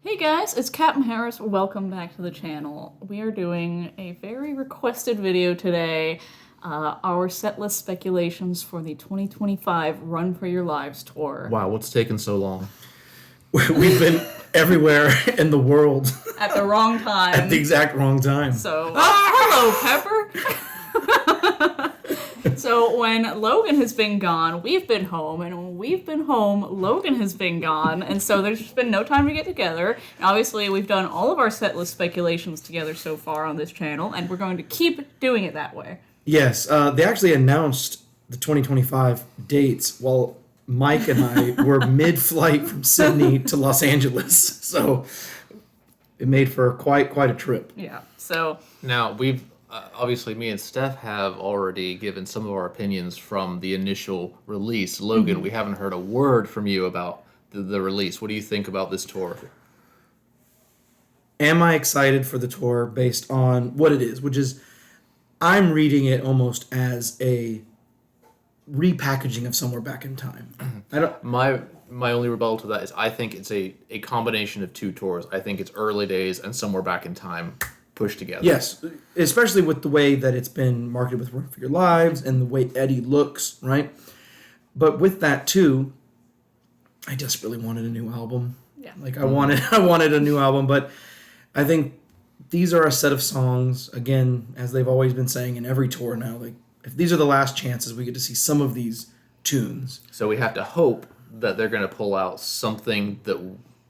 Hey guys, it's Captain Harris. Welcome back to the channel. We are doing a very requested video today, our setlist speculations for the 2025 Run for Your Lives tour. Wow, what's taken so long? We've been everywhere in the world At the wrong time. at the exact wrong time. So, hello, Pepper! So when Logan has been gone, we've been home, and when we've been home, Logan has been gone, and so there's just been no time to get together. And obviously, we've done all of our setlist speculations together so far on this channel, and we're going to keep doing it that way. Yes, they actually announced the 2025 dates while Mike and I were mid-flight from Sydney to Los Angeles, so it made for quite a trip. Yeah, so... Now, we've, obviously me and Steph have already given some of our opinions from the initial release. Logan, we haven't heard a word from you about the release. What do you think about this tour? Am I excited for the tour based on what it is, which is, I'm reading it almost as a repackaging of Somewhere Back in Time. I don't... My only rebuttal to that is I think it's a combination of two tours. I think it's Early Days and Somewhere Back in Time pushed together. Yes, especially with the way that it's been marketed with Run for Your Lives and the way Eddie looks, right? But with that too, I desperately wanted a new album. Yeah. Like I wanted a new album, but I think these are a set of songs, again, as they've always been saying in every tour now, like if these are the last chances we get to see some of these tunes. So we have to hope that they're going to pull out something that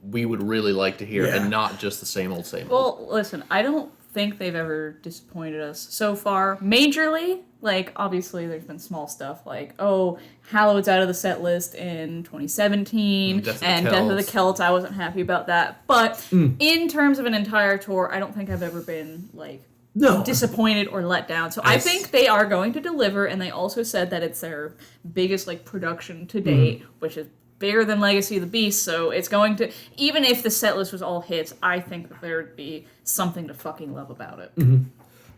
we would really like to hear and not just the same old, same old. Well, listen, I don't think they've ever disappointed us so far. Majorly, like, obviously there's been small stuff like, oh, Hallowed's out of the set list in 2017, Death of the Celts, I wasn't happy about that. But in terms of an entire tour, I don't think I've ever been, like, disappointed or let down. So I think they are going to deliver, and they also said that it's their biggest, like, production to date, which is bigger than Legacy of the Beast, so it's going to, even if the set list was all hits, I think that there would be something to fucking love about it.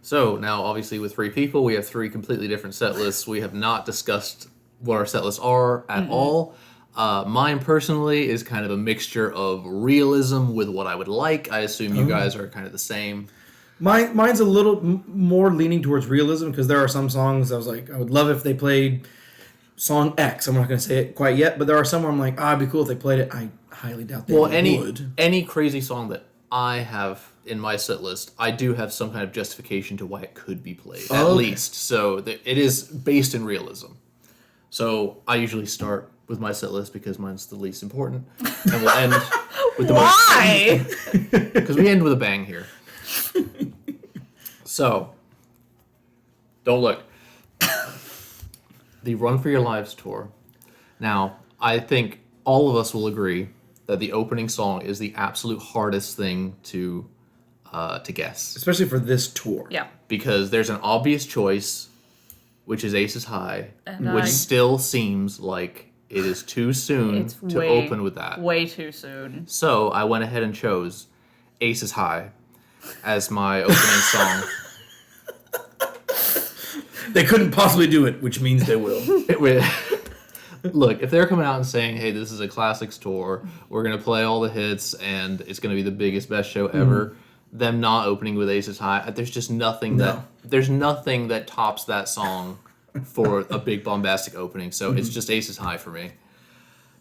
So now, obviously, with three people, we have three completely different set lists. We have not discussed what our set lists are at all. Mine, personally, is kind of a mixture of realism with what I would like. I assume you guys are kind of the same. Mine's a little more leaning towards realism because there are some songs I was like, I would love if they played song X. I'm not going to say it quite yet, but there are some where I'm like, it'd be cool if they played it. I highly doubt they would. Any crazy song that I have in my set list, I do have some kind of justification to why it could be played, at least. So it is based in realism. So I usually start with my set list because mine's the least important, and we'll end with the Why? because we end with a bang here. So, don't look. The Run for Your Lives tour. Now, I think all of us will agree that the opening song is the absolute hardest thing to guess. Especially for this tour. Yeah. Because there's an obvious choice, which is Aces High, And which still seems like it is too soon to open with that. Way too soon. So I went ahead and chose Aces High as my opening song. They couldn't possibly do it, which means they will. Look, if they're coming out and saying, hey, this is a classics tour, we're going to play all the hits, and it's going to be the biggest, best show ever, them not opening with Aces High, there's just nothing there's nothing that tops that song for a big bombastic opening, so it's just Aces High for me.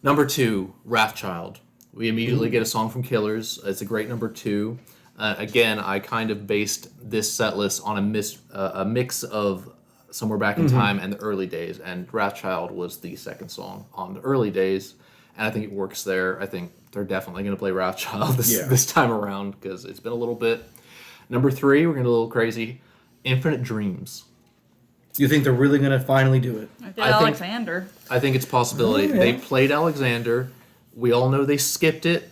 Number 2, Wrathchild. We immediately get a song from Killers. It's a great number 2. Again, I kind of based this set list on a mix of Somewhere Back in Time and the Early Days, and Wrathchild was the second song on the Early Days, and I think it works there. I think they're definitely going to play Wrathchild this time around because it's been a little bit. Number 3, we're going to go a little crazy, Infinite Dreams. You think they're really going to finally do it? Alexander. I think it's a possibility. They played Alexander. We all know they skipped it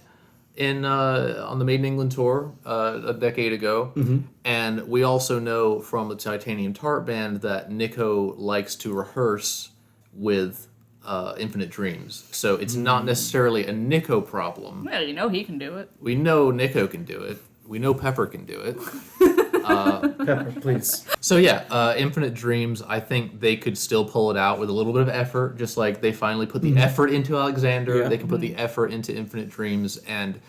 on the Maiden England tour a decade ago, and we also know from the Titanium Tart Band that Nico likes to rehearse with Infinite Dreams, so it's not necessarily a Nico problem. Well, you know he can do it. We know Nico can do it. We know Pepper can do it. Pepper, please. So yeah, Infinite Dreams, I think they could still pull it out with a little bit of effort, just like they finally put the effort into Alexander. They can put the effort into Infinite Dreams, and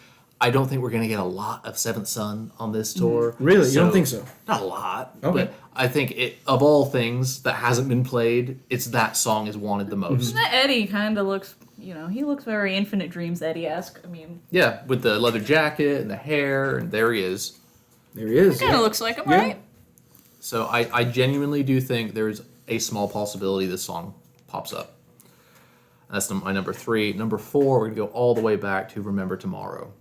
I don't think we're going to get a lot of Seventh Son on this tour. Really? You don't think so? Not a lot. Okay. But I think of all things that hasn't been played, it's that song is wanted the most. Eddie kind of looks, he looks very Infinite Dreams Eddie-esque. I mean... Yeah, with the leather jacket and the hair, and there he is. There he is. Kind of looks like him, right? So I genuinely do think there's a small possibility this song pops up. That's my number 3. Number 4, we're going to go all the way back to Remember Tomorrow.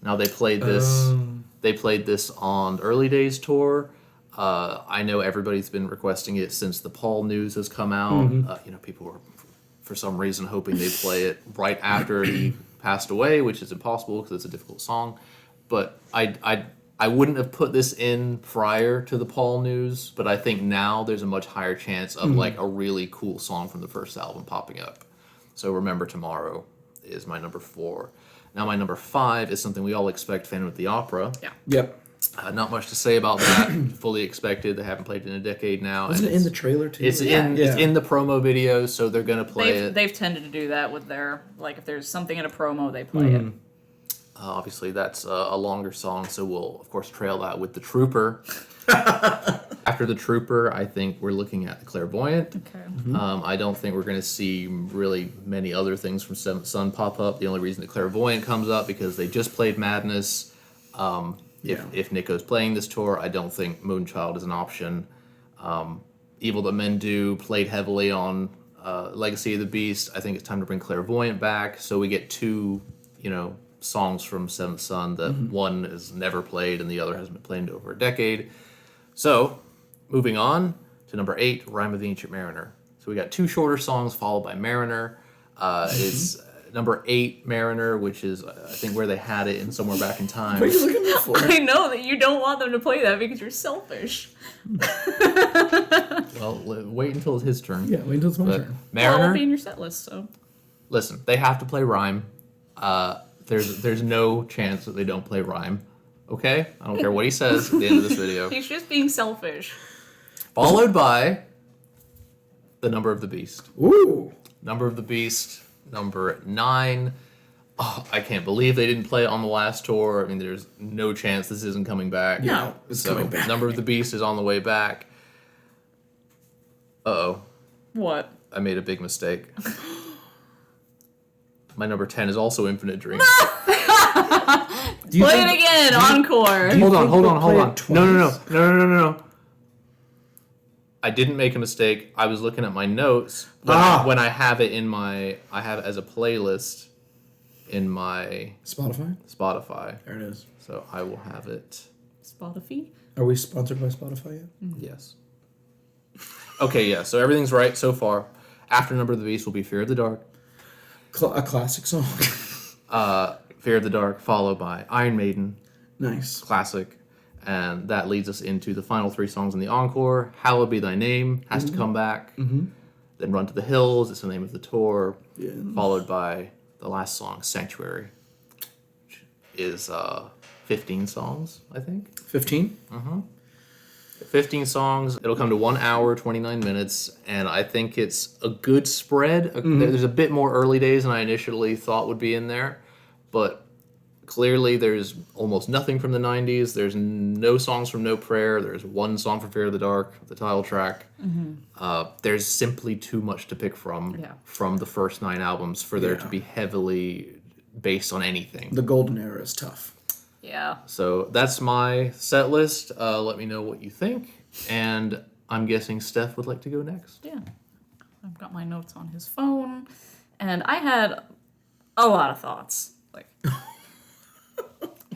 Now they played this. They played this on Early Days tour. I know everybody's been requesting it since the Paul news has come out. People were, for some reason, hoping they'd play it right after he passed away, which is impossible because it's a difficult song. But I wouldn't have put this in prior to the Paul news, but I think now there's a much higher chance of like a really cool song from the first album popping up. So Remember Tomorrow is my number 4. Now my number 5 is something we all expect, Phantom of the Opera. Yeah. Yep. Not much to say about that. Fully expected. They haven't played it in a decade now. Wasn't it in the trailer too? It's in the promo videos, so they're gonna play it. They've tended to do that with their if there's something in a promo, they play it. Obviously, that's a longer song, so we'll of course trail that with the Trooper. After the Trooper, I think we're looking at the Clairvoyant. Okay. I don't think we're going to see really many other things from Seventh Son pop up. The only reason the Clairvoyant comes up because they just played Madness. If Nico's playing this tour, I don't think Moonchild is an option. Evil That Men Do played heavily on Legacy of the Beast. I think it's time to bring Clairvoyant back, so we get 2, songs from Seventh Son that one is never played and the other hasn't been played in over a decade. So, moving on to number 8, Rime of the Ancient Mariner. So we got 2 shorter songs followed by Mariner. It's number 8, Mariner, which is, I think, where they had it in Somewhere Back in Time. What are you looking for? I know that you don't want them to play that because you're selfish. Well, wait until it's his turn. Yeah, wait until it's my turn. Mariner, I'll be in your set list, so... Listen, they have to play Rime. There's no chance that they don't play Rime. Okay? I don't care what he says at the end of this video. He's just being selfish. Followed by The Number of the Beast. Ooh. Number of the Beast, number 9. Oh, I can't believe they didn't play it on the last tour. I mean, there's no chance this isn't coming back. No, it's coming back. Number of the Beast is on the way back. Uh-oh. What? I made a big mistake. My number 10 is also Infinite Dreams. Play it again, Encore. Hold on. Twice? No. I didn't make a mistake. I was looking at my notes when I have it I have it as a playlist in my Spotify. There it is. So I will have it. Spotify? Are we sponsored by Spotify yet? Yes. Okay, yeah. So everything's right so far. After Number of the Beast will be Fear of the Dark. A classic song. Fear of the Dark, followed by Iron Maiden. Nice. Classic. And that leads us into the final 3 songs in the Encore. Hallowed Be Thy Name has to come back. Mm-hmm. Then Run to the Hills, it's the name of the tour. Yeah. Followed by the last song, Sanctuary, which is 15 songs, I think. 15? 15 songs. It'll come to 1 hour, 29 minutes, and I think it's a good spread. There's a bit more Early Days than I initially thought would be in there, but clearly there's almost nothing from the 90s. There's no songs from No Prayer. There's 1 song from Fear of the Dark, the title track. There's simply too much to pick from the first 9 albums for there to be heavily based on anything. The golden era is tough. Yeah. So that's my set list. Let me know what you think. And I'm guessing Steph would like to go next. Yeah. I've got my notes on his phone. And I had a lot of thoughts.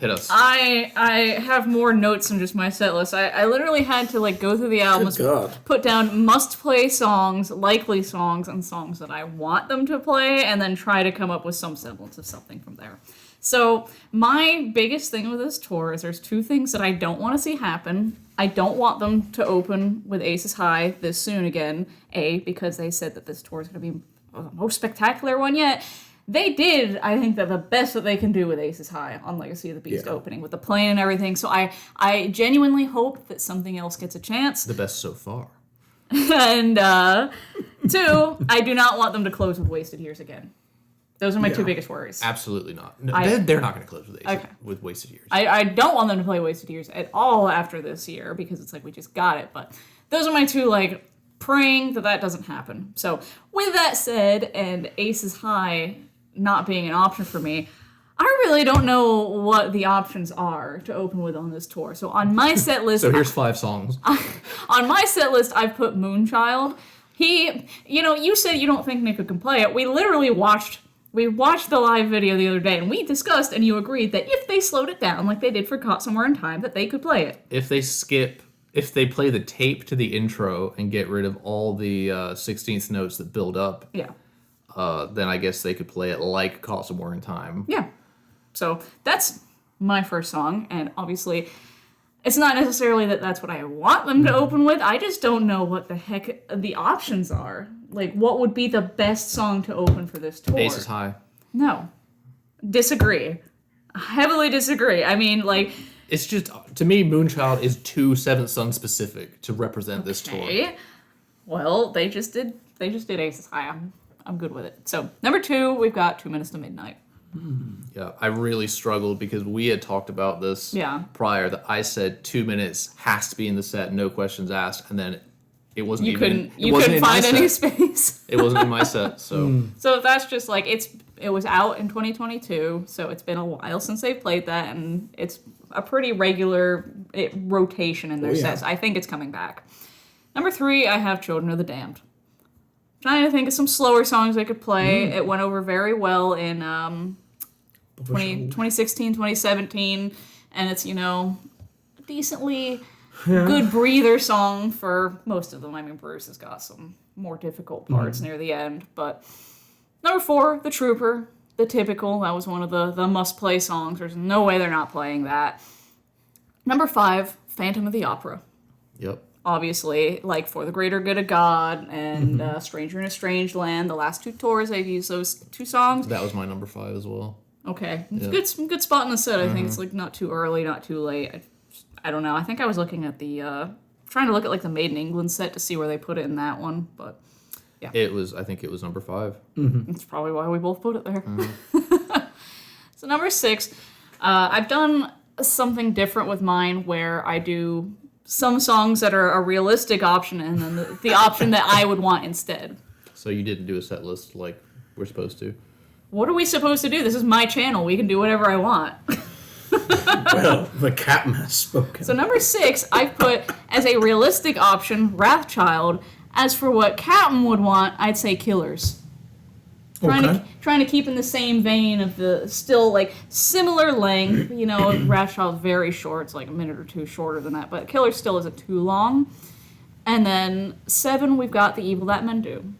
Hit us. I have more notes than just my set list. I literally had to go through the albums, put down must-play songs, likely songs, and songs that I want them to play, and then try to come up with some semblance of something from there. So my biggest thing with this tour is there's 2 things that I don't want to see happen. I don't want them to open with Aces High this soon again. A, because they said that this tour is going to be the most spectacular one yet. They did, I think, that the best that they can do with Aces High on Legacy of the Beast opening, with the plane and everything. So I genuinely hope that something else gets a chance. The best so far. And 2, I do not want them to close with Wasted Years again. Those are my two biggest worries. Absolutely not. No, they're not going to close with Wasted Years. I don't want them to play Wasted Years at all after this year because it's like we just got it. But those are my two, like, praying that doesn't happen. So with that said, and Aces High not being an option for me, I really don't know what the options are to open with on this tour. So on my set list... So here's 5 songs. On my set list, I've put Moonchild. You said you don't think Nico can play it. We literally watched the live video the other day, and we discussed, and you agreed that if they slowed it down like they did for Caught Somewhere in Time, that they could play it. If they play the tape to the intro and get rid of all the 16th notes that build up, then I guess they could play it like Caught Somewhere in Time. Yeah. So that's my first song, and obviously it's not necessarily that that's what I want them to open with. I just don't know what the heck the options are. Like, what would be the best song to open for this tour? Aces High. No. Disagree. Heavily disagree. I mean, like... It's just, to me, Moonchild is too Seventh Son specific to represent this tour. Well, they just did Aces High. I'm good with it. So, number 2, we've got 2 Minutes to Midnight. Yeah, I really struggled because we had talked about this prior, that I said 2 minutes has to be in the set, no questions asked, and then it wasn't you couldn't find any space. It wasn't in my set, so. So that's just like, it was out in 2022, so it's been a while since they've played that, and it's a pretty regular rotation in their sets. I think it's coming back. Number 3, I have Children of the Damned. Trying to think of some slower songs I could play. It went over very well in 2016, 2017, and it's, decently good breather song for most of them. I mean, Bruce has got some more difficult parts near the end, but number 4, The Trooper, the typical. That was one of the must-play songs. There's no way they're not playing that. Number 5, Phantom of the Opera. Yep. Obviously, like For the Greater Good of God and Stranger in a Strange Land, the last 2 tours, they've used those 2 songs. That was my number 5 as well. Okay. Good spot in the set. I think it's like not too early, not too late. I don't know. I think I was looking at trying to look at like the Maiden England set to see where they put it in that one, but yeah. I think it was number 5. That's probably why we both put it there. So number 6, I've done something different with mine where I do some songs that are a realistic option and then the option that I would want instead. So you didn't do a set list like we're supposed to? What are we supposed to do? This is my channel. We can do whatever I want. Well, the captain has spoken. So number 6, I've put as a realistic option, Wrathchild. As for what Captain would want, I'd say Killers. Trying to keep in the same vein of the still like similar length. Wrathchild's very short. It's like a minute or 2 shorter than that. But Killers still isn't too long. And then 7, we've got The Evil That Men Do.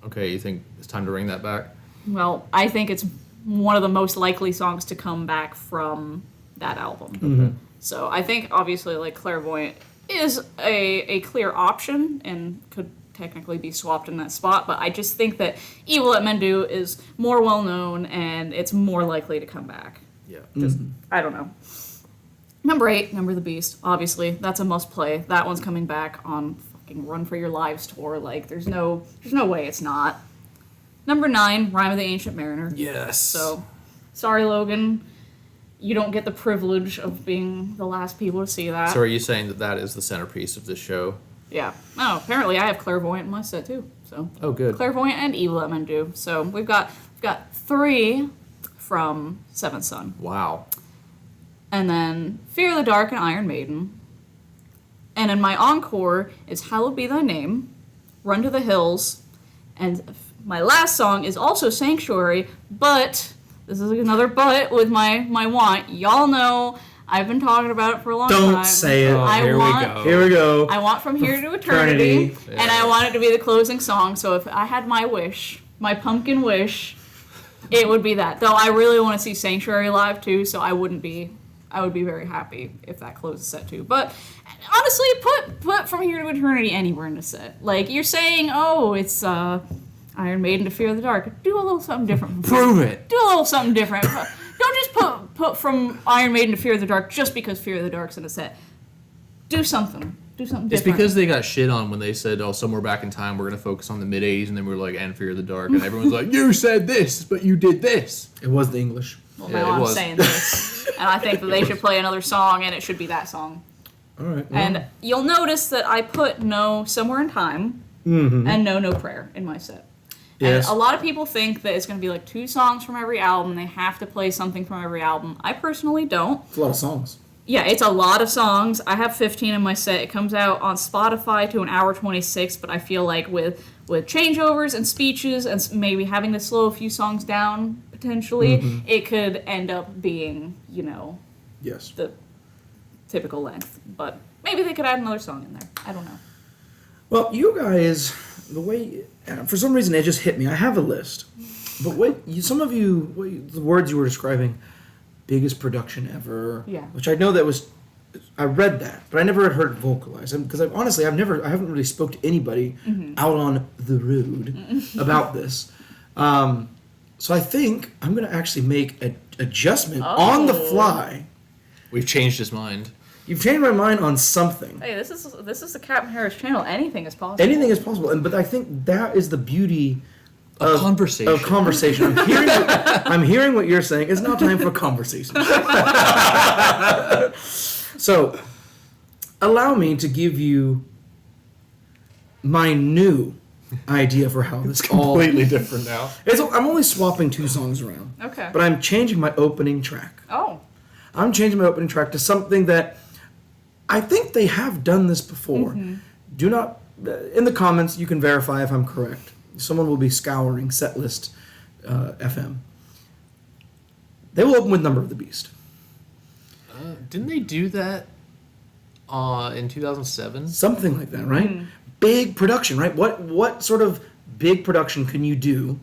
Okay, you think it's time to bring that back? Well, I think it's one of the most likely songs to come back from that album. So I think obviously like Clairvoyant is a clear option and could technically be swapped in that spot, but I just think that Evil That Men Do is more well known and it's more likely to come back. Yeah. I don't know. Number 8, Number of the Beast. Obviously, that's a must play. That one's coming back on fucking Run for Your Lives tour. Like there's no way it's not. Number 9, Rime of the Ancient Mariner. Yes. So, sorry, Logan. You don't get the privilege of being the last people to see that. So are you saying that is the centerpiece of this show? Yeah. Oh, apparently I have Clairvoyant in my set too. So. Oh, good. Clairvoyant and Evil That Men Do. So we've got 3 from Seventh Son. Wow. And then Fear of the Dark and Iron Maiden. And in my encore is Hallowed Be Thy Name, Run to the Hills, and my last song is also Sanctuary, but this is another but with my want. Y'all know I've been talking about it for a long time. Don't say it. Here we go. I want From Here to Eternity, and I want it to be the closing song. So if I had my wish, my pumpkin wish, it would be that. Though I really want to see Sanctuary live too, so I would be very happy if that closes set too. But honestly, put From Here to Eternity anywhere in the set. Like you're saying, oh, it's Iron Maiden to Fear of the Dark. Do a little something different. Prove it. Do a little something different. Don't just put from Iron Maiden to Fear of the Dark just because Fear of the Dark's in a set. Do something. do something It's different. because they got shit on when they said, "Oh, somewhere back in time, we're gonna focus on the mid '80s," and then we were like, "And Fear of the Dark," and everyone's like, "You said this, but you did this." It was the English. Well, Yeah, now it I'm was. saying this, and I think that they should play another song, and it should be that song. All right. Well, And you'll notice that I put no Somewhere in Time and no Prayer in my set. Yes. And a lot of people think that it's going to be like 2 songs from every album. They have to play something from every album. I personally don't. it's a lot of songs. Yeah, it's a lot of songs. I have 15 in my set. It comes out on Spotify to an hour 26, but I feel like with changeovers and speeches and maybe having to slow a few songs down potentially, it could end up being, Yes. the typical length. But maybe they could add another song in there. I don't know. Well, you guys, the way for some reason it just hit me. I have a list, but the words you were describing, biggest production ever. Yeah. Which I know I read that, but I never had heard it vocalized. Because honestly, I haven't really spoke to anybody out on the road about this. So I think I'm gonna actually make an adjustment on the fly. We've changed his mind. You've changed my mind on something. Hey, this is the Captain Harris channel. Anything is possible. Anything is possible, but I think that is the beauty Of conversation. Of conversation. I'm hearing what you're saying. It's now time for conversation. So, allow me to give you my new idea for how this all. Completely different now. I'm only swapping 2 songs around. Okay. But I'm changing my opening track. Oh. I'm changing my opening track to something that I think they have done this before. Do not, in the comments, you can verify if I'm correct. Someone will be scouring Setlist FM. They will open with Number of the Beast. Didn't they do that in 2007? Something like that, right? Big production, right? What sort of big production can you do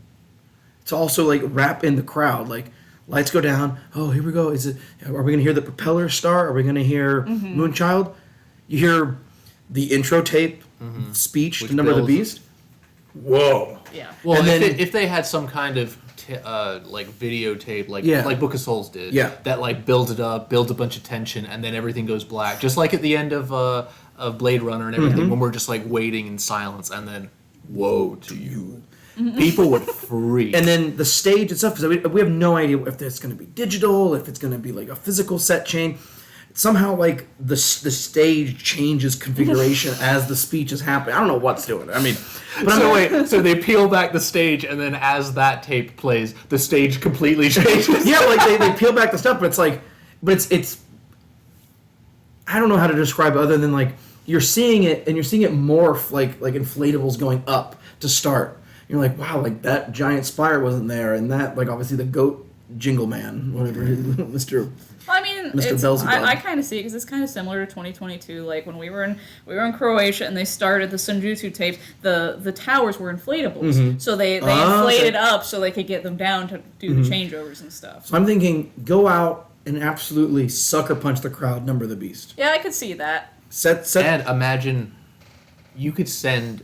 to also like wrap in the crowd? Like, lights go down. Oh, here we go. Are we gonna hear the propeller start? Are we gonna hear Moonchild? You hear the intro tape speech to Number of the Beast. Whoa. Yeah. Well, And then- if they had some kind of like videotape, like Book of Souls did, that like builds it up, builds a bunch of tension, and then everything goes black, just like at the end of Blade Runner and everything, when we're just like waiting in silence, and then woe to you. People would freak. And then the stage itself, because we have no idea if it's going to be digital, if it's going to be like a physical set chain. Somehow, like, the stage changes configuration as the speech is happening. I don't know what's doing it. I mean, but so they peel back the stage, and then as that tape plays, the stage completely changes. yeah, like they peel back the stuff, but it's like, it's. I don't know how to describe it other than like you're seeing it and you're seeing it morph like inflatables going up to start. You're like, wow, like that giant spire wasn't there, and that like obviously the goat jingle man, whatever, Mr. Well, I mean, Mr. Beelzebub. I kind of see it because it's kind of similar to 2022. Like when we were in Croatia and they started the Sunjutsu tapes, the towers were inflatables, so they inflated up so they could get them down to do the changeovers and stuff. So I'm thinking, go out and absolutely sucker punch the crowd. Number the Beast. Yeah, I could see that. Set. And imagine you could send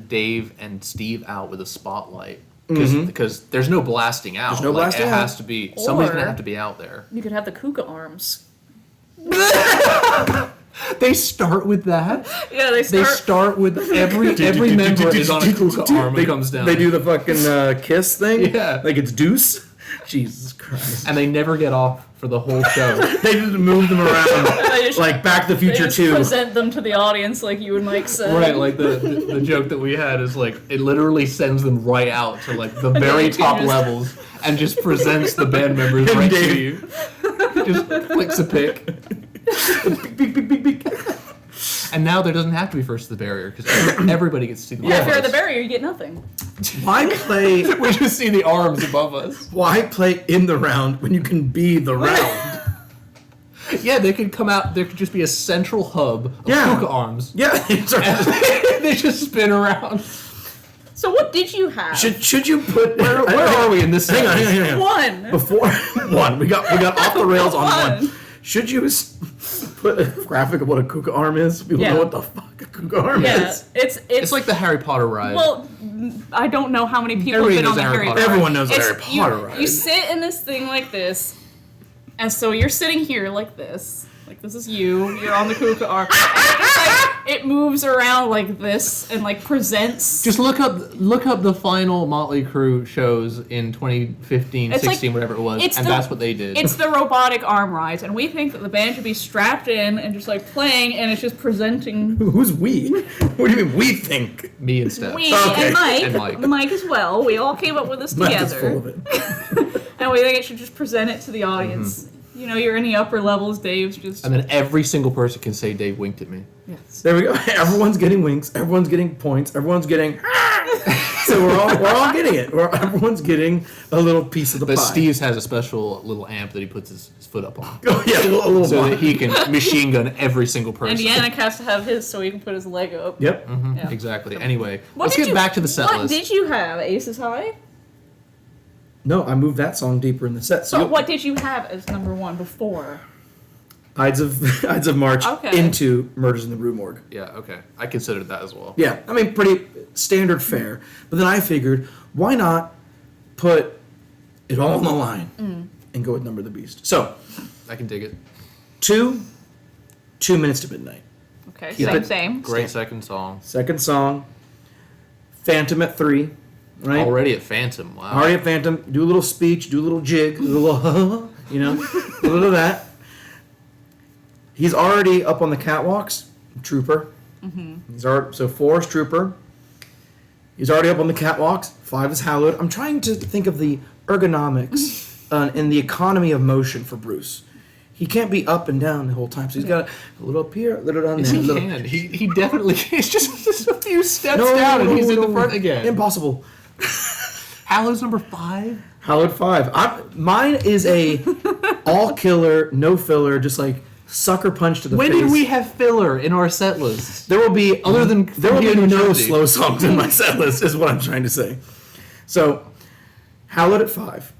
Dave and Steve out with a spotlight. Because there's no blasting out. There's no blasting It out. has to be. Somebody's Or- going to have to be out there. You could have the Kuka arms. They start with that? Yeah, they They start with every member is on a Kuka arm and comes down. They do the fucking kiss thing. Yeah. Like it's Deuce. Jesus Christ. And they never get off for the whole show. They just move them around just- like Back to the They Future just 2. present them to the audience like you and Mike said. Right, like the joke that we had is like it literally sends them right out to like the very top just- levels and just presents the band members right to Dave. you. Just clicks a pick. And now there doesn't have to be first to the barrier because everybody gets to see the Yeah, if you're at arms. the barrier, you get nothing. Why play? We just see the arms above us. Why play in the round when you can be the round? Yeah, they could come out. There could just be a central hub of Yeah. Kuka arms. Yeah. They just spin around. So what did you have? Should you put? Where are we in this? Hang on. One. Before one, we got off the rails on One. one. Should you put a graphic of what a Kuka arm is? People Yeah. know what the fuck a Kuka arm Yeah, is. it's like the Harry Potter ride. Well, I don't know how many people Everybody have been on knows the Harry Harry Potter. Potter. Everyone knows the It's- Harry Potter ride. You sit in this thing like this, and so you're sitting here like this, Like, this is you. You're on the Kuka arm. It moves around like this and like presents. Just look up the final Motley Crue shows in 2015, 16, whatever it was, and that's what they did. It's the robotic arm rides, and we think that the band should be strapped in and just like playing, and it's just presenting. Who's we? What do you mean we think? Me and Steph. We and Mike as well. We all came up with this Mike together. is full of it. And we think it should just present it to the audience. You know, you're in the upper levels, Dave's just... And then every single person can say Dave winked at me. Yes. There we go. Everyone's getting winks. Everyone's getting points. Everyone's getting... So we're all getting it. Everyone's getting a little piece of the pie. But Steve's has a special little amp that he puts his foot up on. Oh, yeah, a little so that he can machine gun every single person. And Yannick has to have his so he can put his leg up. Yep. Mm-hmm. Yeah. Exactly. Anyway, let's get back to the set list. What did you have? Aces High? No, I moved that song deeper in the set. So what did you have as number one before? Ides of March into Murders in the Rue Morgue. Yeah, okay. I considered that as well. Yeah, I mean, pretty standard fare. But then I figured, why not put it all on the line and go with Number of the Beast? So, I can dig it. 2 Minutes to Midnight. Okay, Yeah. same. Great second song. Second song, Phantom at 3. Right? Already at Phantom, wow. Already at Phantom, do a little speech, do a little jig, a little, you know, a little of that. He's already up on the catwalks, Trooper. Mm-hmm. So 4 is Trooper. He's already up on the catwalks. 5 is Hallowed. I'm trying to think of the ergonomics and the economy of motion for Bruce. He can't be up and down the whole time, so he's got a little up here, a little down there. He can. He definitely can. It's just a few steps down and he's in the front again. Impossible. Hallow's number 5? Hallowed 5. Mine is a all killer, no filler, just like sucker punch to the face. When did we have filler in our set list? There will be there will be no Eternity. slow songs in my set list, is what I'm trying to say. So, Hallowed at 5,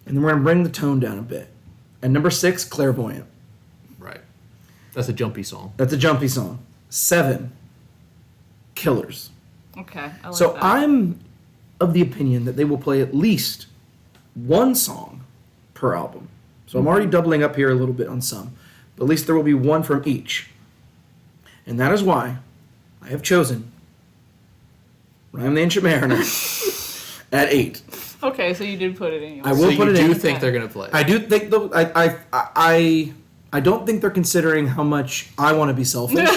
and then we're gonna bring the tone down a bit. And number 6, Clairvoyant. Right. That's a jumpy song. That's a jumpy song. 7, Killers. Okay, I like So that. I'm of the opinion that they will play at least one song per album. So I'm already doubling up here a little bit on some, but at least there will be one from each. And that is why I have chosen Rhyme the Ancient Mariner at 8. Okay, so you did put it in yours. I will put it in. You do think they're going to play? I do think, though, I don't think they're considering how much I want to be selfish,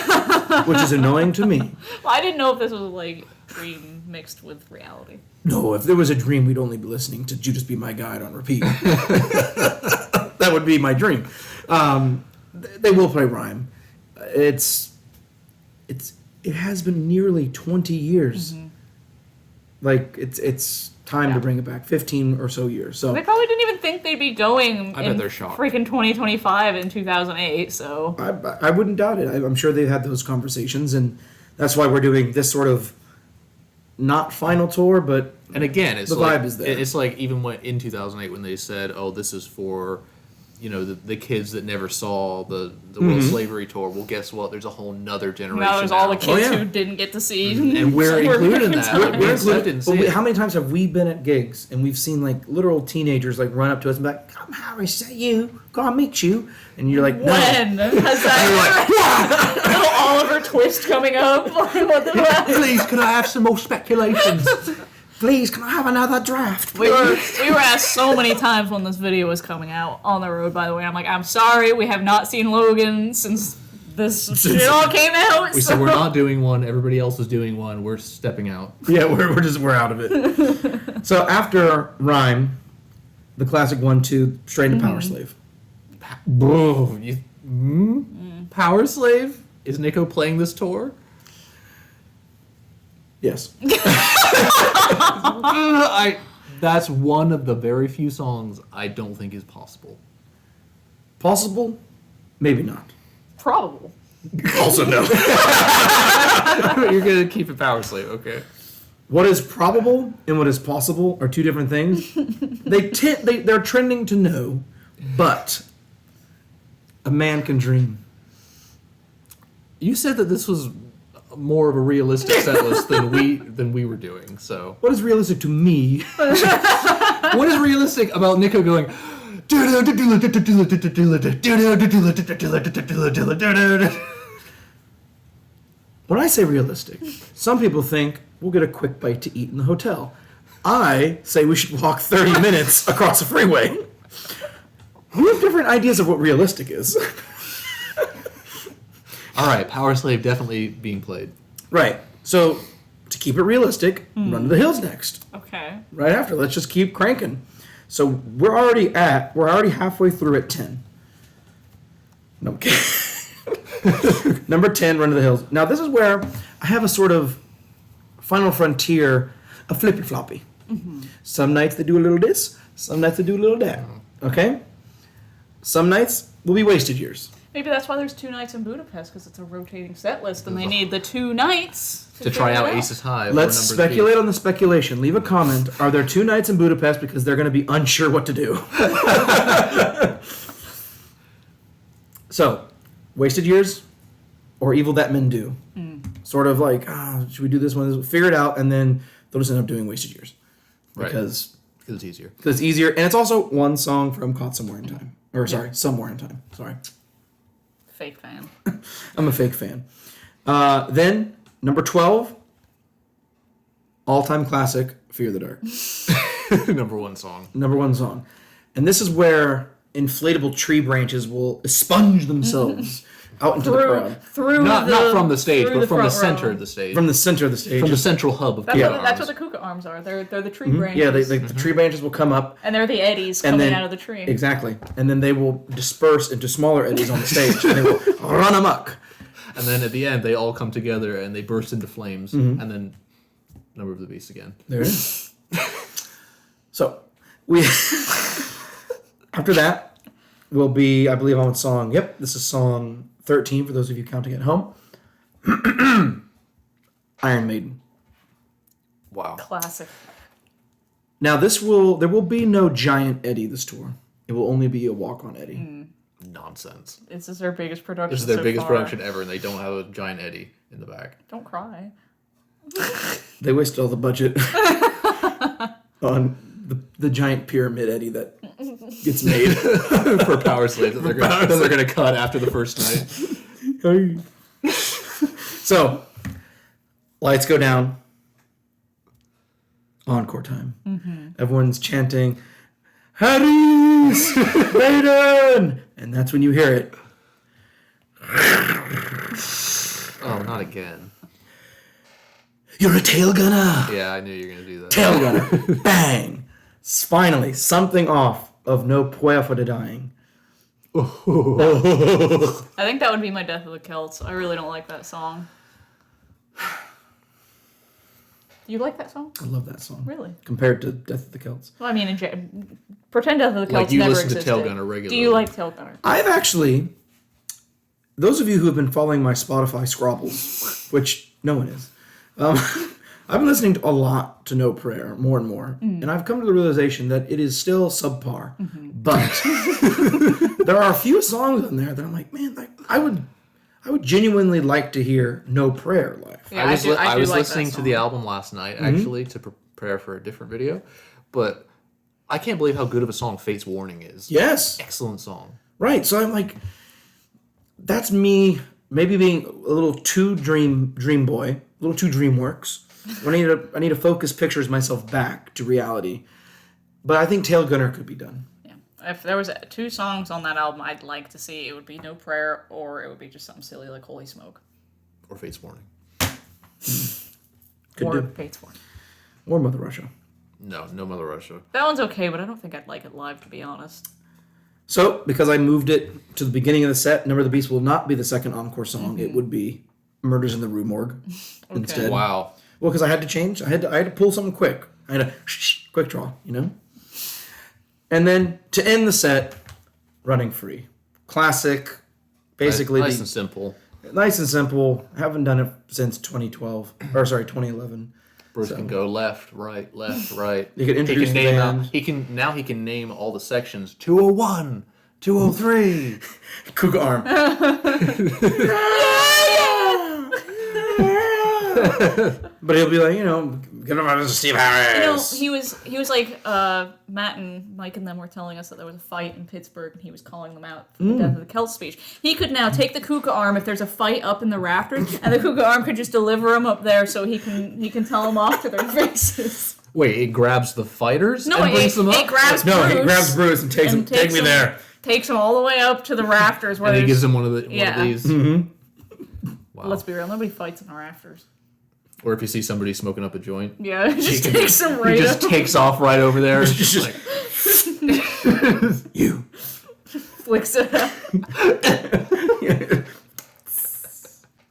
which is annoying to me. Well, I didn't know if this was like dream mixed with reality. No, if there was a dream, we'd only be listening to Judas Be My Guide on repeat. That would be my dream. They will play Rhyme. It has been nearly 20 years. Mm-hmm. Like it's time to bring it back. 15 or so years. So they probably didn't even think they'd be going. I bet they're shocked. Freaking 2025 in 2008. So I wouldn't doubt it. I'm sure they've had those conversations, and that's why we're doing this sort of not final tour, but and again, it's the like, vibe is there. It's like even when in 2008 when they said, "Oh, this is for." The kids that never saw the World Slavery Tour. Well, guess what? There's a whole nother generation. Now there's all the kids who didn't get to see. And we're included in that. We're included. How many times have we been at gigs and we've seen like literal teenagers like run up to us and be like, "Come, Harry, say you, gonna meet you," and you're like, "No." When has that? Little Oliver Twist coming up. What the fuck? Please, can I have some more speculations? Please, can I have another draft? We were asked so many times when this video was coming out on the road, by the way. I'm like, I'm sorry, we have not seen Logan since this shit all came out. We said we're not doing one, everybody else is doing one, we're stepping out. Yeah, we're out of it. So after Rhyme, the classic 1-2, straight into Power Slave. Bro, Power Slave? Is Nico playing this tour? Yes. That's one of the very few songs I don't think is possible. Possible? Maybe not. Probable. Also no. You're going to keep it Power Slave, okay. What is probable and what is possible are two different things. They're trending to no, but a man can dream. You said that this was more of a realistic set list than we were doing, so What is realistic to me What is realistic about Nico going? When I say realistic, some people think we'll get a quick bite to eat in the hotel. I say we should walk 30 minutes across the freeway. We have different ideas of what realistic is. All right, Power Slave definitely being played. Right. So, to keep it realistic, Run to the Hills next. Okay. Right after. Let's just keep cranking. So, we're already halfway through at 10. No, I'm kidding. Number 10, Run to the Hills. Now, this is where I have a sort of Final Frontier, a flippy floppy. Mm-hmm. Some nights they do a little this, some nights they do a little that. Okay? Some nights will be Wasted Years. Maybe that's why there's 2 nights in Budapest, because it's a rotating set list, and they need the 2 nights to try out Aces High. Let's speculate on the speculation. Leave a comment. Are there 2 nights in Budapest because they're going to be unsure what to do? So, Wasted Years or Evil That Men Do. Sort of like, should we do this one? Figure it out, and then they'll just end up doing Wasted Years. Because it's easier. Because it's easier, and it's also one song from Caught Somewhere in Time. Or, sorry, Somewhere in Time. Sorry. Fake fan. I'm a fake fan. Then, number 12, all-time classic, Fear the Dark. Number 1 song. Number 1 song. And this is where inflatable tree branches will sponge themselves out into the crowd. Not from the stage, but from the center of the stage. From the center of the stage. From the central hub of That's what the kuka arms are. They're the tree branches. Yeah, the tree branches will come up. And they're the eddies coming out of the tree. Exactly. And then they will disperse into smaller eddies on the stage. And they will run amok. And then at the end, they all come together and they burst into flames. And then Number of the Beast again. There it is. So, we... After that will be, I believe, on song... Yep, this is song 13 for those of you counting at home. Iron Maiden. Wow. Classic. Now, there will be no giant Eddie this tour. It will only be a walk-on Eddie. Nonsense. This is their biggest production. This is their biggest production ever, and they don't have a giant Eddie in the back. Don't cry. They wasted all the budget on the giant pyramid Eddie that gets made for Power Slave that they're going to cut after the first night. So, lights go down. Encore time. Mm-hmm. Everyone's chanting, Hades! Maiden! And that's when you hear it. Oh, not again. You're a tail gunner! Yeah, I knew you were going to do that. Tail gunner. Bang! Finally, something off of No Puer for the Dying. I think that would be my Death of the Celts. I really don't like that song. You like that song? I love that song. Really? Compared to Death of the Celts. Well, I mean, pretend Death of the Celts you never listen existed. to Tail Gunner regularly. Do you like Tail Gunner? I've actually... Those of you who have been following my Spotify scrobbles, which no one is, I've been listening a lot to No Prayer, more and more, and I've come to the realization that it is still subpar. But there are a few songs on there that I'm like, man, I would genuinely like to hear No Prayer live. Yeah, I was like listening to the album last night, actually, to prepare for a different video, but I can't believe how good of a song Fate's Warning is. Yes. Excellent song. Right, so I'm like, that's me maybe being a little too dream boy, a little too DreamWorks. When I need to focus pictures myself back to reality. But I think Tail Gunner could be done. Yeah. If there was 2 songs on that album I'd like to see, it would be No Prayer, or it would be just something silly like Holy Smoke. Or Fate's Warning. Could or do. Fate's Warning. Or Mother Russia. No Mother Russia. That one's okay, but I don't think I'd like it live, to be honest. So, because I moved it to the beginning of the set, Number of the Beast will not be the second encore song. It would be Murders in the Rue Morgue instead. Wow. Well, because I had to change. I had to pull something quick. I had a quick draw, you know? And then, to end the set, Running Free. Classic. Basically. Nice and simple. Nice and simple. Haven't done it since 2011. Bruce can go left, right. You can introduce the band. He can name all the sections. 201, 203. Kuka arm. But he'll be like, get him out of Steve Harris. He was like, Matt and Mike and them were telling us that there was a fight in Pittsburgh, and he was calling them out for the death of the Celts speech. He could now take the Kuka arm if there's a fight up in the rafters, and the Kuka arm could just deliver him up there so he can tell them off to their faces. Wait, it grabs the fighters and brings them up? It grabs Bruce. No, he grabs Bruce and takes him. Take me there. Takes him all the way up to the rafters. Where and he gives him one of these. Mm-hmm. Wow. Let's be real, nobody fights in the rafters. Or if you see somebody smoking up a joint. Yeah, just takes him right He just takes off right over there. Just like, you. Flicks it out.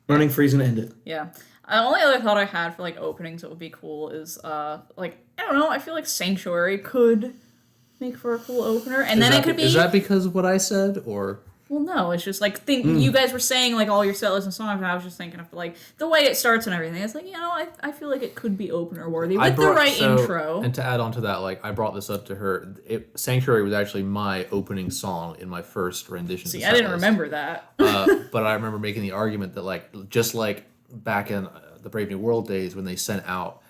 Running, freeze, and end it. Yeah. The only other thought I had for, like, openings that would be cool is, I don't know, I feel like Sanctuary could make for a cool opener. And then it could be... Is that because of what I said, or... Well, no, it's just like you guys were saying like all your set lists and songs, and I was just thinking of like the way it starts and everything. It's like I feel like it could be opener worthy with the right intro. And to add on to that, like I brought this up to her. Sanctuary was actually my opening song in my first rendition. See, I didn't remember that. But I remember making the argument that like just like back in the Brave New World days when they sent out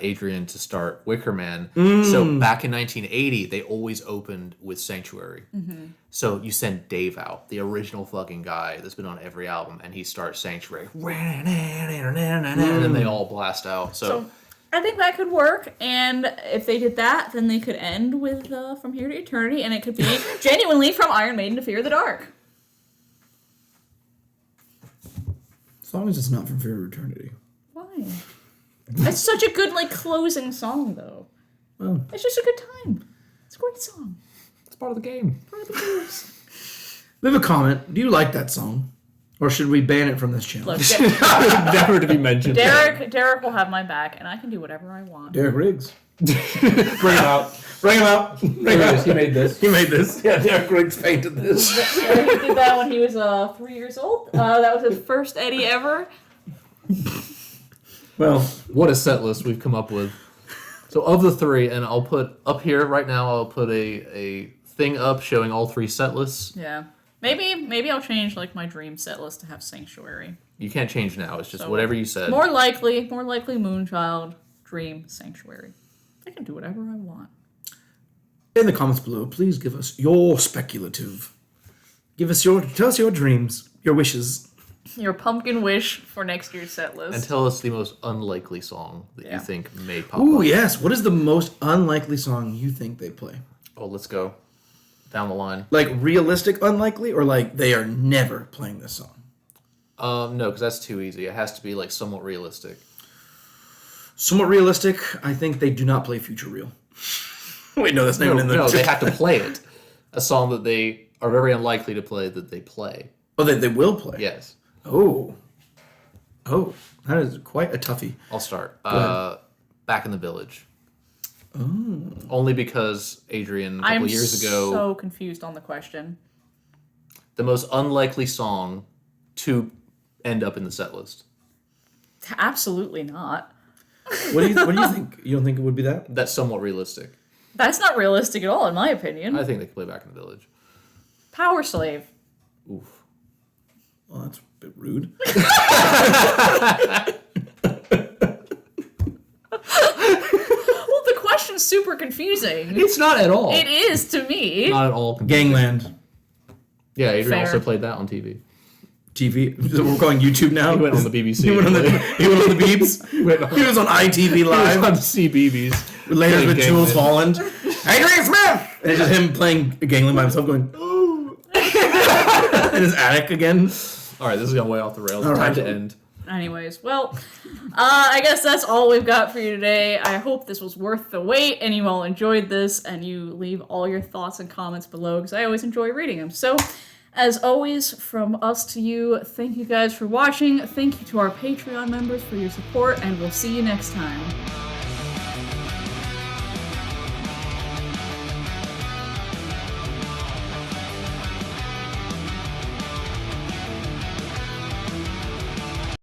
Adrian to start Wicker Man. So back in 1980, they always opened with Sanctuary. Mm-hmm. So you send Dave out, the original fucking guy that's been on every album, and he starts Sanctuary. And then they all blast out. So I think that could work, and if they did that, then they could end with From Here to Eternity, and it could be genuinely from Iron Maiden to Fear the Dark. As long as it's not From Fear to Eternity. Why? It's such a good, like, closing song, though. Well, it's just a good time. It's a great song. It's part of the game. Part of the games. Leave a comment. Do you like that song? Or should we ban it from this channel? Look, never to be mentioned. Derek will have my back, and I can do whatever I want. Derek Riggs. Bring him out. Bring him out. He made this. He made this. Yeah, Derek Riggs painted this. Yeah, he did that when he was 3 years old. That was his first Eddie ever. Well, what a set list we've come up with. So of the three, and I'll put up here right now, I'll put a thing up showing all three set lists. Yeah. Maybe I'll change like my dream set list to have Sanctuary. You can't change now. It's just whatever you said. More likely Moonchild, Dream, Sanctuary. I can do whatever I want. In the comments below, please give us your speculative. Tell us your dreams, your wishes. Your pumpkin wish for next year's set list. And tell us the most unlikely song that you think may pop up. Ooh, yes. What is the most unlikely song you think they play? Oh, let's go down the line. Like realistic unlikely, or like they are never playing this song? No, because that's too easy. It has to be like somewhat realistic. Somewhat realistic. I think they do not play Future Real. Wait, no, that's not even in the... No, they have to play it. A song that they are very unlikely to play that they play. Oh, they will play? Yes. Oh, that is quite a toughie. I'll start. Back in the Village. Oh. Only because Adrian, a couple years ago... I'm so confused on the question. The most unlikely song to end up in the set list. Absolutely not. What do you think? You don't think it would be that? That's somewhat realistic. That's not realistic at all, in my opinion. I think they could play Back in the Village. Power Slave. Oof. Well, that's a bit rude. Well, the question's super confusing. It's not at all. It is to me. Not at all. Gangland. Yeah, Adrian Fair. also played that on TV. TV? We're calling YouTube now? He went on the BBC. He went on the Beebs? He was on ITV Live. He was on CBeebies. Later with Jules Holland. Adrian Smith! And it's just him playing Gangland by himself going, ooh. In his attic again. All right, this is going way off the rails. All Time right. to end. Anyways, well, I guess that's all we've got for you today. I hope this was worth the wait and you all enjoyed this, and you leave all your thoughts and comments below because I always enjoy reading them. So, as always, from us to you, thank you guys for watching. Thank you to our Patreon members for your support, and we'll see you next time.